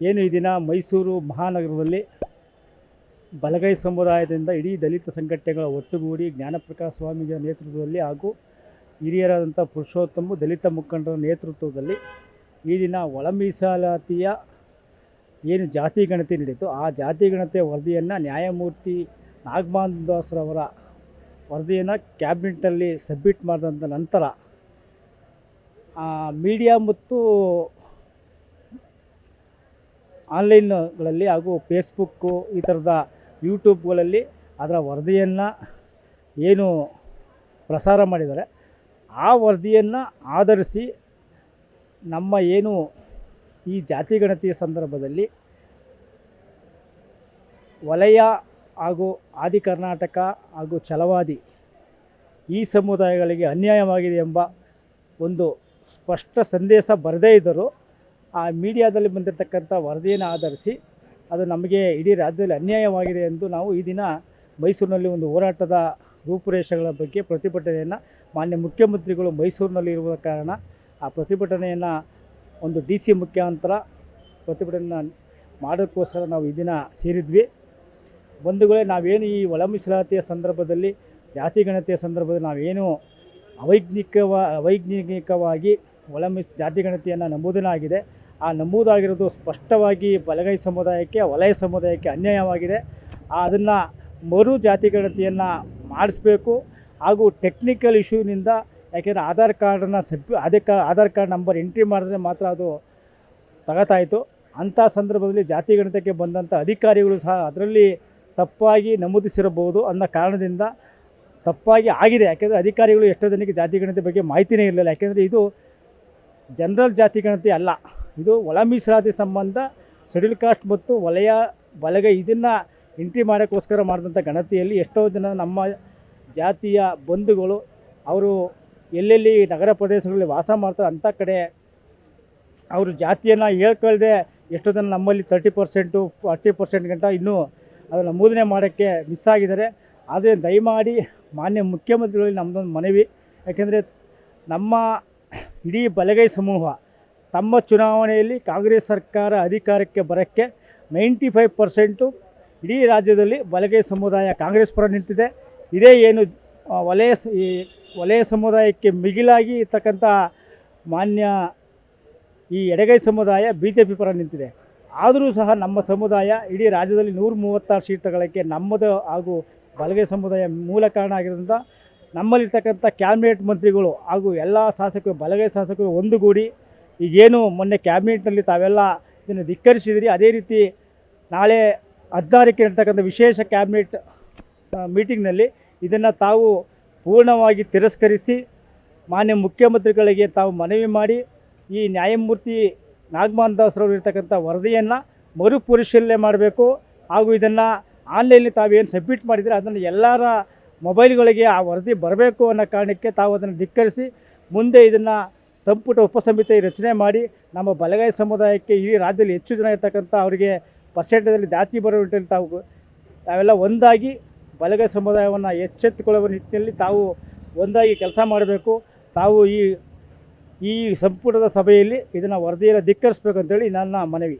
ಏನು ಈ ದಿನ ಮೈಸೂರು ಮಹಾನಗರದಲ್ಲಿ ಬಲಗೈ ಸಮುದಾಯದಿಂದ ಇಡೀ ದಲಿತ ಸಂಘಟನೆಗಳ ಒಟ್ಟುಗೂಡಿ ಜ್ಞಾನಪ್ರಕಾಶ ಸ್ವಾಮೀಜಿಯ ನೇತೃತ್ವದಲ್ಲಿ ಹಾಗೂ ಹಿರಿಯರಾದಂಥ ಪುರುಷೋತ್ತಮ ದಲಿತ ಮುಖಂಡರ ನೇತೃತ್ವದಲ್ಲಿ ಈ ದಿನ ಒಳ ಮೀಸಲಾತಿಯ ಏನು ಜಾತಿ ಗಣತಿ ನಡೀತು ಆ ಜಾತಿ ಗಣತಿಯ ವರದಿಯನ್ನು ನ್ಯಾಯಮೂರ್ತಿ ನಾಗಮಾನ್ ದಾಸ್ರವರ ವರದಿಯನ್ನು ಕ್ಯಾಬಿನೆಟ್ನಲ್ಲಿ ಸಬ್ಮಿಟ್ ಮಾಡಿದಂಥ ನಂತರ ಮೀಡಿಯಾ ಮತ್ತು ಆನ್ಲೈನ್ಗಳಲ್ಲಿ ಹಾಗೂ ಫೇಸ್ಬುಕ್ಕು ಈ ಥರದ ಯೂಟ್ಯೂಬ್ಗಳಲ್ಲಿ ಅದರ ವರದಿಯನ್ನು ಏನು ಪ್ರಸಾರ ಮಾಡಿದ್ದಾರೆ ಆ ವರದಿಯನ್ನು ಆಧರಿಸಿ ನಮ್ಮ ಏನು ಈ ಜಾತಿ ಗಣತಿಯ ಸಂದರ್ಭದಲ್ಲಿ ವಲಯ ಹಾಗೂ ಆದಿ ಕರ್ನಾಟಕ ಹಾಗೂ ಛಲವಾದಿ ಈ ಸಮುದಾಯಗಳಿಗೆ ಅನ್ಯಾಯವಾಗಿದೆ ಎಂಬ ಒಂದು ಸ್ಪಷ್ಟ ಸಂದೇಶ ಬರದೇ ಇದ್ದರೂ ಆ ಮೀಡಿಯಾದಲ್ಲಿ ಬಂದಿರತಕ್ಕಂಥ ವರದಿಯನ್ನು ಆಧರಿಸಿ ಅದು ನಮಗೆ ಇಡೀ ರಾಜ್ಯದಲ್ಲಿ ಅನ್ಯಾಯವಾಗಿದೆ ಎಂದು ನಾವು ಈ ದಿನ ಮೈಸೂರಿನಲ್ಲಿ ಒಂದು ಹೋರಾಟದ ರೂಪುರೇಷೆಗಳ ಬಗ್ಗೆ ಪ್ರತಿಭಟನೆಯನ್ನು ಮಾನ್ಯ ಮುಖ್ಯಮಂತ್ರಿಗಳು ಮೈಸೂರಿನಲ್ಲಿ ಇರುವ ಕಾರಣ ಆ ಪ್ರತಿಭಟನೆಯನ್ನು ಒಂದು ಡಿ ಸಿ ಮುಖಾಂತರ ಪ್ರತಿಭಟನೆಯನ್ನು ಮಾಡೋಕ್ಕೋಸ್ಕರ ನಾವು ಈ ದಿನ ಸೇರಿದ್ವಿ. ಬಂಧುಗಳೇ, ನಾವೇನು ಈ ಒಳ ಮೀಸಲಾತಿಯ ಸಂದರ್ಭದಲ್ಲಿ ಜಾತಿ ಗಣತಿಯ ಸಂದರ್ಭದಲ್ಲಿ ನಾವೇನು ಅವೈಜ್ಞಾನಿಕವಾಗಿ ಜಾತಿ ಗಣತಿಯನ್ನು ನಮೂದನಾಗಿದೆ. ಆ ನಮೂದಾಗಿರೋದು ಸ್ಪಷ್ಟವಾಗಿ ಬಲಗೈ ಸಮುದಾಯಕ್ಕೆ ವಲಯ ಸಮುದಾಯಕ್ಕೆ ಅನ್ಯಾಯವಾಗಿದೆ. ಅದನ್ನು ಮರು ಜಾತಿ ಗಣತಿಯನ್ನು ಮಾಡಿಸ್ಬೇಕು. ಹಾಗೂ ಟೆಕ್ನಿಕಲ್ ಇಶ್ಯೂನಿಂದ, ಯಾಕೆಂದರೆ ಆಧಾರ್ ಕಾರ್ಡನ್ನು ಆಧಾರ್ ಕಾರ್ಡ್ ನಂಬರ್ ಎಂಟ್ರಿ ಮಾಡಿದ್ರೆ ಮಾತ್ರ ಅದು ತಗೋತಾಯಿತು. ಅಂಥ ಸಂದರ್ಭದಲ್ಲಿ ಜಾತಿ ಗಣತಿಗೆ ಬಂದಂಥ ಅಧಿಕಾರಿಗಳು ಸಹ ಅದರಲ್ಲಿ ತಪ್ಪಾಗಿ ನಮೂದಿಸಿರಬಹುದು ಅನ್ನೋ ಕಾರಣದಿಂದ ತಪ್ಪಾಗಿ ಆಗಿದೆ. ಯಾಕೆಂದರೆ ಅಧಿಕಾರಿಗಳು ಎಷ್ಟೋ ಜನಕ್ಕೆ ಜಾತಿ ಗಣತಿ ಬಗ್ಗೆ ಮಾಹಿತಿಯೇ ಇರಲಿಲ್ಲ. ಯಾಕೆಂದರೆ ಇದು ಜನರಲ್ ಜಾತಿ ಗಣತಿ ಅಲ್ಲ, ಇದು ಒಳ ಮೀಸಲಾತಿ ಸಂಬಂಧ ಶೆಡ್ಯೂಲ್ ಕಾಸ್ಟ್ ಮತ್ತು ವಲಯ ಬಲಗೈ ಇದನ್ನು ಎಂಟ್ರಿ ಮಾಡೋಕ್ಕೋಸ್ಕರ ಮಾಡಿದಂಥ ಗಣತಿಯಲ್ಲಿ ಎಷ್ಟೋ ಜನ ನಮ್ಮ ಜಾತಿಯ ಬಂಧುಗಳು ಅವರು ಎಲ್ಲೆಲ್ಲಿ ನಗರ ಪ್ರದೇಶಗಳಲ್ಲಿ ವಾಸ ಮಾಡ್ತಾರೆ ಅಂಥ ಕಡೆ ಅವರು ಜಾತಿಯನ್ನು ಹೇಳ್ಕೊಳ್ದೆ ಎಷ್ಟೋ ಜನ ನಮ್ಮಲ್ಲಿ 30% 40% ಗಂಟ ಇನ್ನೂ ಅದನ್ನು ನಮೂದನೆ ಮಾಡೋಕ್ಕೆ ಮಿಸ್ ಆಗಿದ್ದಾರೆ. ಆದರೆ ದಯಮಾಡಿ ಮಾನ್ಯ ಮುಖ್ಯಮಂತ್ರಿಗಳಲ್ಲಿ ನಮ್ಮದೊಂದು ಮನವಿ, ಯಾಕೆಂದರೆ ನಮ್ಮ ಇಡೀ ಬಲಗೈ ಸಮೂಹ ತಮ್ಮ ಚುನಾವಣೆಯಲ್ಲಿ ಕಾಂಗ್ರೆಸ್ ಸರ್ಕಾರ ಅಧಿಕಾರಕ್ಕೆ ಬರೋಕ್ಕೆ 95% ಇಡೀ ರಾಜ್ಯದಲ್ಲಿ ಬಲಗೈ ಸಮುದಾಯ ಕಾಂಗ್ರೆಸ್ ಪರ ನಿಂತಿದೆ. ಇದೇ ಏನು ವಲಯ ಸಮುದಾಯಕ್ಕೆ ಮಿಗಿಲಾಗಿ ಇರ್ತಕ್ಕಂಥ ಮಾನ್ಯ ಈ ಎಡಗೈ ಸಮುದಾಯ BJP ಪರ ನಿಂತಿದೆ. ಆದರೂ ಸಹ ನಮ್ಮ ಸಮುದಾಯ ಇಡೀ ರಾಜ್ಯದಲ್ಲಿ 136 ಸೀಟ್ ತಗೊಳ್ಳೋಕ್ಕೆ ನಮ್ಮದು ಹಾಗೂ ಬಲಗೈ ಸಮುದಾಯ ಮೂಲ ಕಾರಣ ಆಗಿರೋದ್ರಿಂದ ನಮ್ಮಲ್ಲಿರ್ತಕ್ಕಂಥ ಕ್ಯಾಬಿನೆಟ್ ಮಂತ್ರಿಗಳು ಹಾಗೂ ಎಲ್ಲ ಶಾಸಕರು ಬಲಗೈ ಶಾಸಕರು ಒಂದುಗೂಡಿ ಈಗೇನು ಮೊನ್ನೆ ಕ್ಯಾಬಿನೆಟ್ನಲ್ಲಿ ತಾವೆಲ್ಲ ಇದನ್ನು ಧಿಕ್ಕರಿಸಿದಿರಿ, ಅದೇ ರೀತಿ ನಾಳೆ 16ಕ್ಕೆ ಇರ್ತಕ್ಕಂಥ ವಿಶೇಷ ಕ್ಯಾಬಿನೆಟ್ ಮೀಟಿಂಗ್ನಲ್ಲಿ ಇದನ್ನು ತಾವು ಪೂರ್ಣವಾಗಿ ತಿರಸ್ಕರಿಸಿ ಮಾನ್ಯ ಮುಖ್ಯಮಂತ್ರಿಗಳಿಗೆ ತಾವು ಮನವಿ ಮಾಡಿ ಈ ನ್ಯಾಯಮೂರ್ತಿ ನಾಗಮಾನ್ ದಾಸ್ರವರು ಇರ್ತಕ್ಕಂಥ ವರದಿಯನ್ನು ಮರುಪರಿಶೀಲನೆ ಮಾಡಬೇಕು. ಹಾಗೂ ಇದನ್ನು ಆನ್ಲೈನಲ್ಲಿ ತಾವೇನು ಸಬ್ಮಿಟ್ ಮಾಡಿದರೆ ಅದನ್ನು ಎಲ್ಲರ ಮೊಬೈಲ್ಗಳಿಗೆ ಆ ವರದಿ ಬರಬೇಕು ಅನ್ನೋ ಕಾರಣಕ್ಕೆ ತಾವು ಅದನ್ನು ಧಿಕ್ಕರಿಸಿ ಮುಂದೆ ಇದನ್ನು ಸಂಪುಟ ಉಪಸಮಿತಿ ರಚನೆ ಮಾಡಿ ನಮ್ಮ ಬಲಗೈ ಸಮುದಾಯಕ್ಕೆ ಈ ರಾಜ್ಯದಲ್ಲಿ ಹೆಚ್ಚು ಜನ ಇರ್ತಕ್ಕಂಥ ಅವರಿಗೆ ಪರ್ಸೆಂಟೇಜಲ್ಲಿ ಜಾತಿ ಬರೋ ನಿಟ್ಟಿನಲ್ಲಿ ತಾವೆಲ್ಲ ಒಂದಾಗಿ ಬಲಗೈ ಸಮುದಾಯವನ್ನು ಎಚ್ಚೆತ್ತುಕೊಳ್ಳುವ ನಿಟ್ಟಿನಲ್ಲಿ ತಾವು ಒಂದಾಗಿ ಕೆಲಸ ಮಾಡಬೇಕು. ತಾವು ಈ ಸಂಪುಟದ ಸಭೆಯಲ್ಲಿ ಇದನ್ನು ವರದಿಯನ್ನು ಧಿಕ್ಕರಿಸಬೇಕಂತೇಳಿ ನನ್ನ ಮನವಿ.